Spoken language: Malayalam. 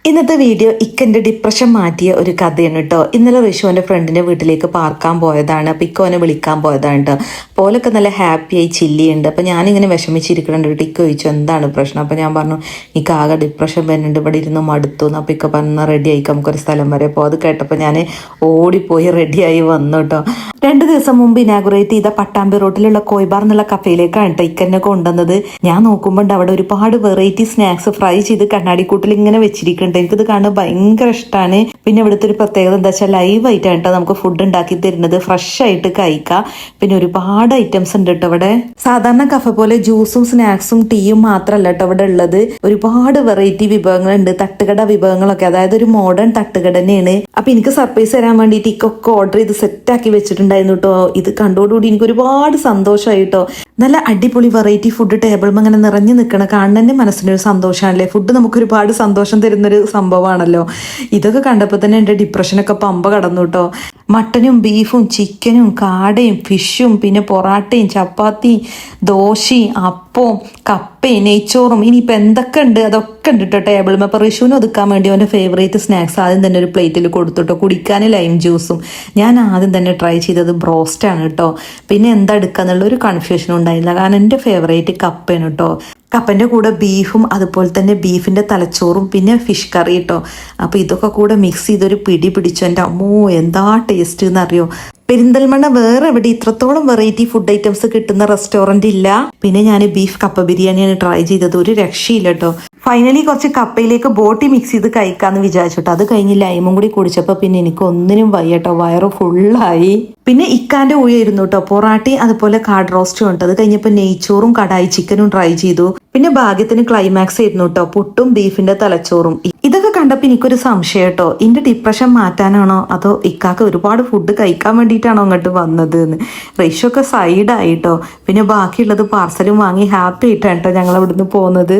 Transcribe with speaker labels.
Speaker 1: ഇന്നത്തെ വീഡിയോ ഇക്കൻ്റെ ഡിപ്രഷൻ മാറ്റിയ ഒരു കഥയാണ് കേട്ടോ. ഇന്നലെ ഋഷുവിൻ്റെ ഫ്രണ്ടിൻ്റെ വീട്ടിലേക്ക് പാർക്കാൻ പോയതാണ്. അപ്പം ഇക്കോനെ വിളിക്കാൻ പോയതാണ് കേട്ടോ. പോലൊക്കെ നല്ല ഹാപ്പിയായി ചില്ലിയുണ്ട്. അപ്പം ഞാനിങ്ങനെ വിഷമിച്ചിരിക്കുന്നുണ്ട് കേട്ടോ. ഇക്ക ചോദിച്ചു എന്താണ് പ്രശ്നം. അപ്പം ഞാൻ പറഞ്ഞു എനിക്ക് ആകെ ഡിപ്രഷൻ വരുന്നുണ്ട്, ഇവിടെ ഇരുന്ന് മടുത്തു. അപ്പം ഇക്ക പറഞ്ഞാൽ റെഡി ആയിക്കാം, നമുക്കൊരു സ്ഥലം വരെ അപ്പോൾ അത് കേട്ടപ്പോൾ ഞാൻ ഓടിപ്പോയി റെഡിയായി വന്നു കേട്ടോ. 2 ദിവസം മുമ്പ് ഇനാഗുറേറ്റ് ചെയ്ത പട്ടാമ്പി റോട്ടിലുള്ള കോയ്ബാർ എന്നുള്ള കഫേയിലേക്കാണ് കേട്ടോ ഇക്കന്നെ കൊണ്ടുവന്നത്. ഞാൻ നോക്കുമ്പോൾ അവിടെ ഒരുപാട് വെറൈറ്റി സ്നാക്സ് ഫ്രൈ ചെയ്ത് കണ്ണാടിക്കൂട്ടിൽ ഇങ്ങനെ വെച്ചിരിക്കുന്നുണ്ട്. എനിക്കിത് കാണാൻ ഭയങ്കര ഇഷ്ടമാണ്. പിന്നെ ഇവിടുത്തെ ഒരു പ്രത്യേകത എന്താ വെച്ചാൽ ലൈവായിട്ടാണ് കേട്ടോ നമുക്ക് ഫുഡ് ഉണ്ടാക്കി തരുന്നത്. ഫ്രഷ് ആയിട്ട് കഴിക്കാം. പിന്നെ ഒരുപാട് ഐറ്റംസ് ഉണ്ട് കേട്ടോ ഇവിടെ. സാധാരണ കഫ പോലെ ജ്യൂസും സ്നാക്സും ടീയും മാത്രമല്ല കേട്ടോ ഇവിടെ ഉള്ളത്. ഒരുപാട് വെറൈറ്റി വിഭവങ്ങളുണ്ട്, തട്ടുകട വിഭവങ്ങളൊക്കെ. അതായത് ഒരു മോഡേൺ തട്ടുകട തന്നെയാണ്. അപ്പൊ എനിക്ക് സർപ്രൈസ് തരാൻ വേണ്ടിയിട്ട് ഇക്കൊക്കെ ഓർഡർ ചെയ്ത് സെറ്റ് ആക്കി വെച്ചിട്ടുണ്ടായിരുന്നു കേട്ടോ. ഇത് കണ്ടോടുകൂടി എനിക്ക് ഒരുപാട് സന്തോഷമായി കേട്ടോ. നല്ല അടിപൊളി വെറൈറ്റി ഫുഡ് ടേബിളും അങ്ങനെ നിറഞ്ഞു നിൽക്കണം. കാണുന്നതിന്റെ മനസ്സിനൊരു സന്തോഷമാണല്ലേ. ഫുഡ് നമുക്ക് ഒരുപാട് സന്തോഷം തരുന്നൊരു സംഭവമാണല്ലോ. ഇതൊക്കെ കണ്ടപ്പോൾ തന്നെ എൻ്റെ ഡിപ്രഷനൊക്കെ പമ്പ കടന്നു കേട്ടോ. മട്ടനും ബീഫും ചിക്കനും കാടയും ഫിഷും പിന്നെ പൊറാട്ടയും ചപ്പാത്തിയും ദോശയും അപ്പവും കപ്പയും നെയ്ച്ചോറും ഇനിയിപ്പോൾ എന്തൊക്കെ ഉണ്ട് അതൊക്കെ ഉണ്ട് കേട്ടോ ടേബിളും. അപ്പോൾ ഋഷുവിന് ഒതുക്കാൻ വേണ്ടി അവൻ്റെ ഫേവറേറ്റ് സ്നാക്സ് ആദ്യം തന്നെ ഒരു പ്ലേറ്റിൽ കൊടുത്തുട്ടോ. കുടിക്കാൻ ലൈം ജ്യൂസും. ഞാൻ ആദ്യം തന്നെ ട്രൈ ചെയ്തത് ബ്രോസ്റ്റാണ് കേട്ടോ. പിന്നെ എന്താ എടുക്കാന്നുള്ള ഒരു കൺഫ്യൂഷനും ഉണ്ടായില്ല. കാരണം എൻ്റെ ഫേവറേറ്റ് കപ്പയാണ് കേട്ടോ. കപ്പൻ്റെ കൂടെ ബീഫും അതുപോലെ തന്നെ ബീഫിൻ്റെ തലച്ചോറും പിന്നെ ഫിഷ് കറി കേട്ടോ. അപ്പോൾ ഇതൊക്കെ കൂടെ മിക്സ് ചെയ്തൊരു പിടി പിടിച്ചു. എൻ്റെ അമ്മോ എന്താ ടേസ്റ്റ് എന്നറിയോ. പെരിന്തൽമണ്ണ വേറെ എവിടെ ഇത്രത്തോളം വെറൈറ്റി ഫുഡ് ഐറ്റംസ് കിട്ടുന്ന റെസ്റ്റോറൻറ്റ് ഇല്ല. പിന്നെ ഞാൻ ബീഫ് കപ്പ ബിരിയാണിയാണ് ട്രൈ ചെയ്തത്. ഒരു രക്ഷയില്ല കേട്ടോ. ഫൈനലി കുറച്ച് കപ്പയിലേക്ക് ബോട്ടി മിക്സ് ചെയ്ത് കഴിക്കാമെന്ന് വിചാരിച്ചോട്ടോ. അത് കഴിഞ്ഞ് ലൈമും കൂടി കുടിച്ചപ്പോൾ പിന്നെ എനിക്ക് ഒന്നിനും വയ്യട്ടോ. വയറ് ഫുള്ളായി. പിന്നെ ഇക്കാൻ്റെ ഊയായിരുന്നു കേട്ടോ. പൊറാട്ടി അതുപോലെ കാർഡ് റോസ്റ്റും ഉണ്ട്. അത് കഴിഞ്ഞപ്പോൾ നെയ്ച്ചോറും കടായി ചിക്കനും ട്രൈ ചെയ്തു. പിന്നെ ഭാഗ്യത്തിന് ക്ലൈമാക്സ് ആയിരുന്നു കേട്ടോ. പുട്ടും ബീഫിന്റെ തലച്ചോറും. ഇതൊക്കെ കണ്ടപ്പോൾ എനിക്കൊരു സംശയം കേട്ടോ. ഇതിന്റെ ഡിപ്രഷൻ മാറ്റാനാണോ അതോ ഇക്കാക്ക് ഒരുപാട് ഫുഡ് കഴിക്കാൻ വേണ്ടിയിട്ടാണോ അങ്ങോട്ട് വന്നത് എന്ന്. റേഷൊക്കെ സൈഡായിട്ടോ. പിന്നെ ബാക്കിയുള്ളത് പാർസലും വാങ്ങി ഹാപ്പി ആയിട്ടാണ് കേട്ടോ ഞങ്ങൾ ഇവിടുന്ന് പോകുന്നത്.